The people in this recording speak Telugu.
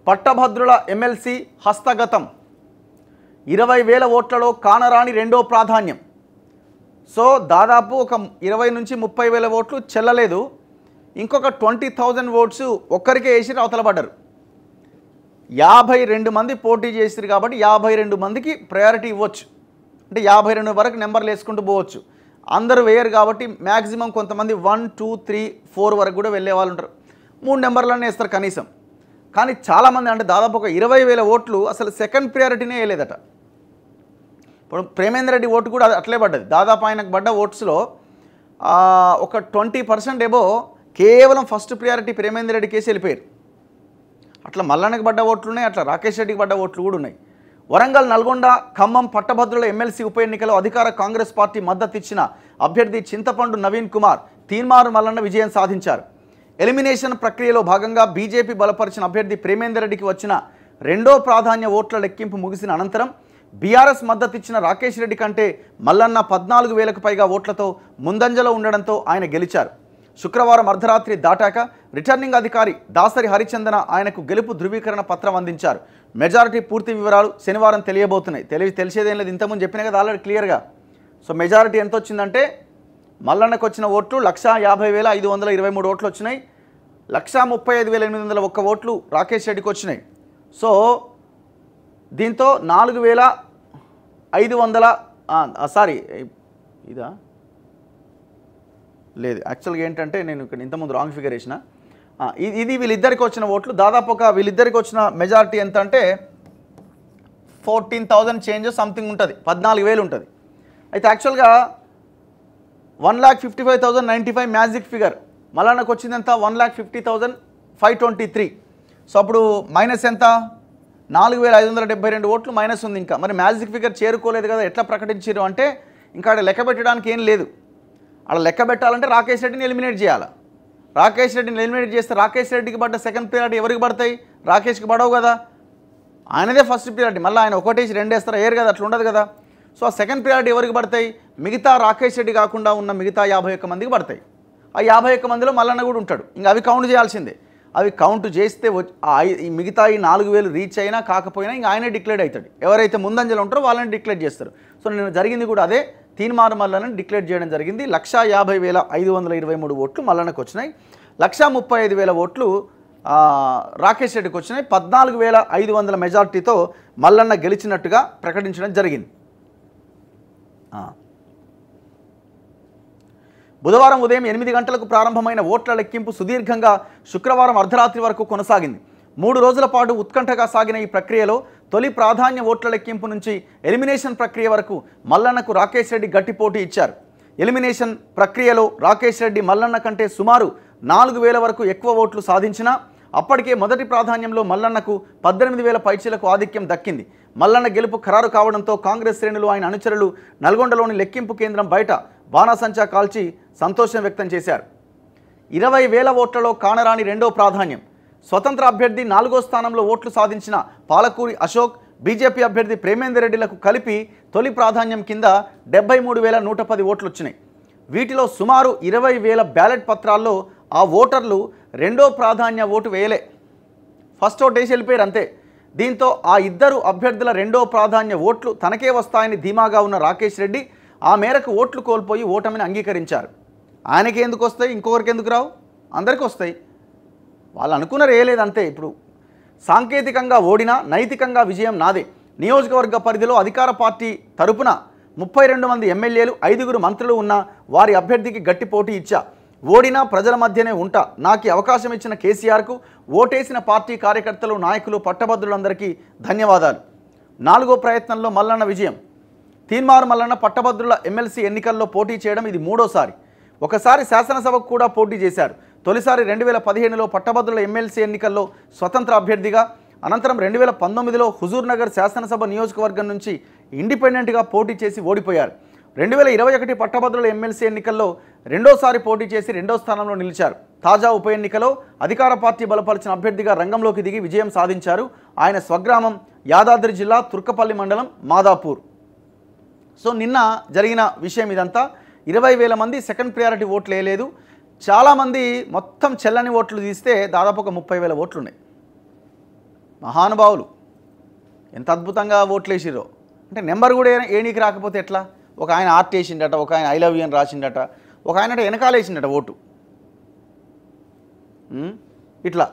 పట్టభద్రుల ఎమ్మెల్సీ హస్తగతం 20,000 ఓట్లలో కానరాని రెండో ప్రాధాన్యం. సో దాదాపు ఒక 20 నుంచి 30,000 ఓట్లు చెల్లలేదు. ఇంకొక 20,000 ఓట్స్ ఒక్కరికే వేసి అవతల పడ్డారు. 52 మంది పోటీ చేశారు కాబట్టి 52 మందికి ప్రయారిటీ ఇవ్వచ్చు. అంటే 52 వరకు నెంబర్లు వేసుకుంటూ పోవచ్చు. అందరూ వేయరు కాబట్టి మ్యాక్సిమం కొంతమంది 1, 2, 3, 4 వరకు కూడా వెళ్ళే వాళ్ళు ఉంటారు. 3 నెంబర్లనే వేస్తారు కనీసం. కానీ చాలామంది అంటే దాదాపు ఒక 20,000 ఓట్లు అసలు సెకండ్ ప్రయారిటీనే వేయలేదట. ఇప్పుడు ప్రేమేందర్ రెడ్డి ఓటు కూడా అట్లే పడ్డది. దాదాపు ఆయనకు పడ్డ ఓట్స్లో ఒక 20% ఏబో కేవలం first priority Premender Reddy case వెళ్ళిపోయారు. అట్లా మల్లన్నకు పడ్డ ఓట్లు ఉన్నాయి, అట్లా రాకేష్ రెడ్డికి పడ్డ ఓట్లు కూడా ఉన్నాయి. వరంగల్, నల్గొండ, ఖమ్మం పట్టభద్రుల ఎమ్మెల్సీ ఉప ఎన్నికలో అధికార కాంగ్రెస్ పార్టీ మద్దతు ఇచ్చిన అభ్యర్థి చింతపండు నవీన్ కుమార్ తీన్మారు మల్లన్న విజయం సాధించారు. ఎలిమినేషన్ ప్రక్రియలో భాగంగా బీజేపీ బలపరిచిన అభ్యర్థి ప్రేమేందర్ రెడ్డికి వచ్చిన రెండో ప్రాధాన్య ఓట్ల లెక్కింపు ముగిసిన అనంతరం బీఆర్ఎస్ మద్దతు ఇచ్చిన రాకేష్ రెడ్డి కంటే మల్లన్న 14,000కు పైగా ఓట్లతో ముందంజలో ఉండడంతో ఆయన గెలిచారు. శుక్రవారం అర్ధరాత్రి దాటాక రిటర్నింగ్ అధికారి దాసరి హరిచందన ఆయనకు గెలుపు ధృవీకరణ పత్రం అందించారు. మెజారిటీ పూర్తి వివరాలు శనివారం తెలియబోతున్నాయి. తెలిసేదేం లేదు, ఇంతకుముందు చెప్పినా కదా ఆల్రెడీ క్లియర్గా. సో మెజారిటీ ఎంత వచ్చిందంటే మల్లన్నకు వచ్చిన ఓట్లు 150,523 ఓట్లు వచ్చినాయి. 135,801 ఓట్లు రాకేష్ రెడ్డికి వచ్చినాయి. సో దీంతో 4,500 సారీ ఇదా లేదు, యాక్చువల్గా ఏంటంటే నేను ఇక్కడ ఇంతకుముందు రాంగ్ ఫిగర్ వేసిన. ఇది వీళ్ళిద్దరికి వచ్చిన ఓట్లు. దాదాపు ఒక వీళ్ళిద్దరికి వచ్చిన మెజారిటీ ఎంత అంటే 14,000 చేంజ్ సంథింగ్ ఉంటుంది, 14,000 ఉంటుంది. అయితే యాక్చువల్గా 1,55,095 మ్యాజిక్ ఫిగర్. మల్లన్నకు వచ్చింది ఎంత? 1,50,523. సో అప్పుడు మైనస్ ఎంత? 4,572 ఓట్లు మైనస్ ఉంది. ఇంకా మరి మ్యాజిక్ ఫిగర్ చేరుకోలేదు కదా, ఎట్లా ప్రకటించారు అంటే ఇంకా అక్కడ లెక్క పెట్టడానికి ఏం లేదు. అక్కడ లెక్క పెట్టాలంటే రాకేష్ రెడ్డిని ఎలిమినేట్ చేయాలి. రాకేష్ రెడ్డిని ఎలిమినేట్ చేస్తే రాకేష్ రెడ్డికి పడ్డ సెకండ్ ప్రియారిటీ ఎవరికి పడతాయి? రాకేష్కి పడవు కదా, ఆయనదే ఫస్ట్ ప్రియారిటీ. మళ్ళీ ఆయన ఒకటేసి 2 వేస్తారు, ఏరు కదా, అట్లా ఉండదు కదా. సో ఆ సెకండ్ ప్రియారిటీ ఎవరికి పడతాయి? మిగతా రాకేష్ రెడ్డి కాకుండా ఉన్న మిగతా 51 మందికి పడతాయి. ఆ 51 మందిలో మల్లన్న కూడా ఉంటాడు. ఇంకా అవి కౌంట్ చేయాల్సిందే. అవి కౌంట్ చేస్తే ఈ మిగతా ఈ 4,000 రీచ్ అయినా కాకపోయినా ఇంకా ఆయనే డిక్లేర్ అవుతాడు. ఎవరైతే ముందంజలో ఉంటారో వాళ్ళని డిక్లేర్ చేస్తారు. సో నేను జరిగింది కూడా అదే, తీన్మారు మల్లన్నని డిక్లేర్ చేయడం జరిగింది. 150,523 ఓట్లు మల్లన్నకు వచ్చినాయి. 135,000 ఓట్లు రాకేష్ రెడ్డికి వచ్చినాయి. 14,500 మెజార్టీతో మల్లన్న గెలిచినట్టుగా ప్రకటించడం జరిగింది. బుధవారం ఉదయం 8 గంటలకు ప్రారంభమైన ఓట్ల లెక్కింపు సుదీర్ఘంగా శుక్రవారం అర్ధరాత్రి వరకు కొనసాగింది. 3 రోజుల పాటు ఉత్కంఠగా సాగిన ఈ ప్రక్రియలో తొలి ప్రాధాన్య ఓట్ల లెక్కింపు నుంచి ఎలిమినేషన్ ప్రక్రియ వరకు మల్లన్నకు రాకేష్ రెడ్డి గట్టి పోటీ ఇచ్చారు. ఎలిమినేషన్ ప్రక్రియలో రాకేష్ రెడ్డి మల్లన్న కంటే సుమారు 4,000 వరకు ఎక్కువ ఓట్లు సాధించినా అప్పటికే మొదటి ప్రాధాన్యంలో మల్లన్నకు 18,000 పైచీలకు ఆధిక్యం దక్కింది. మల్లన్న గెలుపు ఖరారు కావడంతో కాంగ్రెస్ శ్రేణులు, ఆయన అనుచరులు నల్గొండలోని లెక్కింపు కేంద్రం బయట బాణాసంచా కాల్చి సంతోషం వ్యక్తం చేశారు. 20,000 ఓట్లలో కానరాని రెండో ప్రాధాన్యం. స్వతంత్ర అభ్యర్థి 4వ స్థానంలో ఓట్లు సాధించిన పాలకూరి అశోక్, బీజేపీ అభ్యర్థి ప్రేమేందర్ రెడ్డిలకు కలిపి తొలి ప్రాధాన్యం కింద 73,110 ఓట్లు వచ్చినాయి. వీటిలో సుమారు 20,000 బ్యాలెట్ పత్రాల్లో ఆ ఓటర్లు రెండో ప్రాధాన్య ఓటు వేయలే, ఫస్ట్ ఓటు వేసి వెళ్ళిపోయారు అంతే. దీంతో ఆ ఇద్దరు అభ్యర్థుల రెండో ప్రాధాన్య ఓట్లు తనకే వస్తాయని ధీమాగా ఉన్న రాకేష్ రెడ్డి ఆ మేరకు ఓట్లు కోల్పోయి ఓటమిని అంగీకరించారు. ఆయనకి ఎందుకు వస్తాయి, ఇంకొకరికి ఎందుకు రావు? అందరికీ వస్తాయి. వాళ్ళు అనుకున్నారు వేయలేదంతే. ఇప్పుడు సాంకేతికంగా ఓడినా నైతికంగా విజయం నాదే. నియోజకవర్గ పరిధిలో అధికార పార్టీ తరపున 32 మంది ఎమ్మెల్యేలు, 5గురు మంత్రులు ఉన్న వారి అభ్యర్థికి గట్టి పోటీ ఇచ్చా. ఓడినా ప్రజల మధ్యనే ఉంటా. నాకు అవకాశం ఇచ్చిన కేసీఆర్కు, ఓటేసిన పార్టీ కార్యకర్తలు, నాయకులు, పట్టభద్రులందరికీ ధన్యవాదాలు. 4వ ప్రయత్నంలో మల్లన్న విజయం. తీన్మారు మల్లన్న పట్టభద్రుల ఎమ్మెల్సీ ఎన్నికల్లో పోటీ చేయడం ఇది 3వసారి. ఒకసారి శాసనసభకు కూడా పోటీ చేశారు. తొలిసారి 2015లో పట్టభద్రుల ఎమ్మెల్సీ ఎన్నికల్లో స్వతంత్ర అభ్యర్థిగా, అనంతరం 2019లో హుజూర్నగర్ శాసనసభ నియోజకవర్గం నుంచి ఇండిపెండెంట్గా పోటీ చేసి ఓడిపోయారు. 2021 పట్టభద్రుల ఎమ్మెల్సీ ఎన్నికల్లో రెండోసారి పోటీ చేసి 2వ స్థానంలో నిలిచారు. తాజా ఉప ఎన్నికలో అధికార పార్టీ బలపరిచిన అభ్యర్థిగా రంగంలోకి దిగి విజయం సాధించారు. ఆయన స్వగ్రామం యాదాద్రి జిల్లా తుర్కపల్లి మండలం మాదాపూర్. సో నిన్న జరిగిన విషయం ఇదంతా. 20,000 మంది సెకండ్ ప్రియారిటీ ఓట్లు వేయలేదు. చాలామంది మొత్తం చెల్లని ఓట్లు తీస్తే దాదాపు ఒక 30,000 ఓట్లు ఉన్నాయి. మహానుభావులు ఎంత అద్భుతంగా ఓట్లు వేసిరో. అంటే నెంబర్ కూడా ఏనీకి రాకపోతే ఎట్లా? ఒక ఆయన ఆర్ట్ వేసిండట, ఒక ఆయన ఐ లవ్ యూ అని రాసిండట, ఒక ఆయన వెనకాల వేసిండట ఓటు. ఇట్లా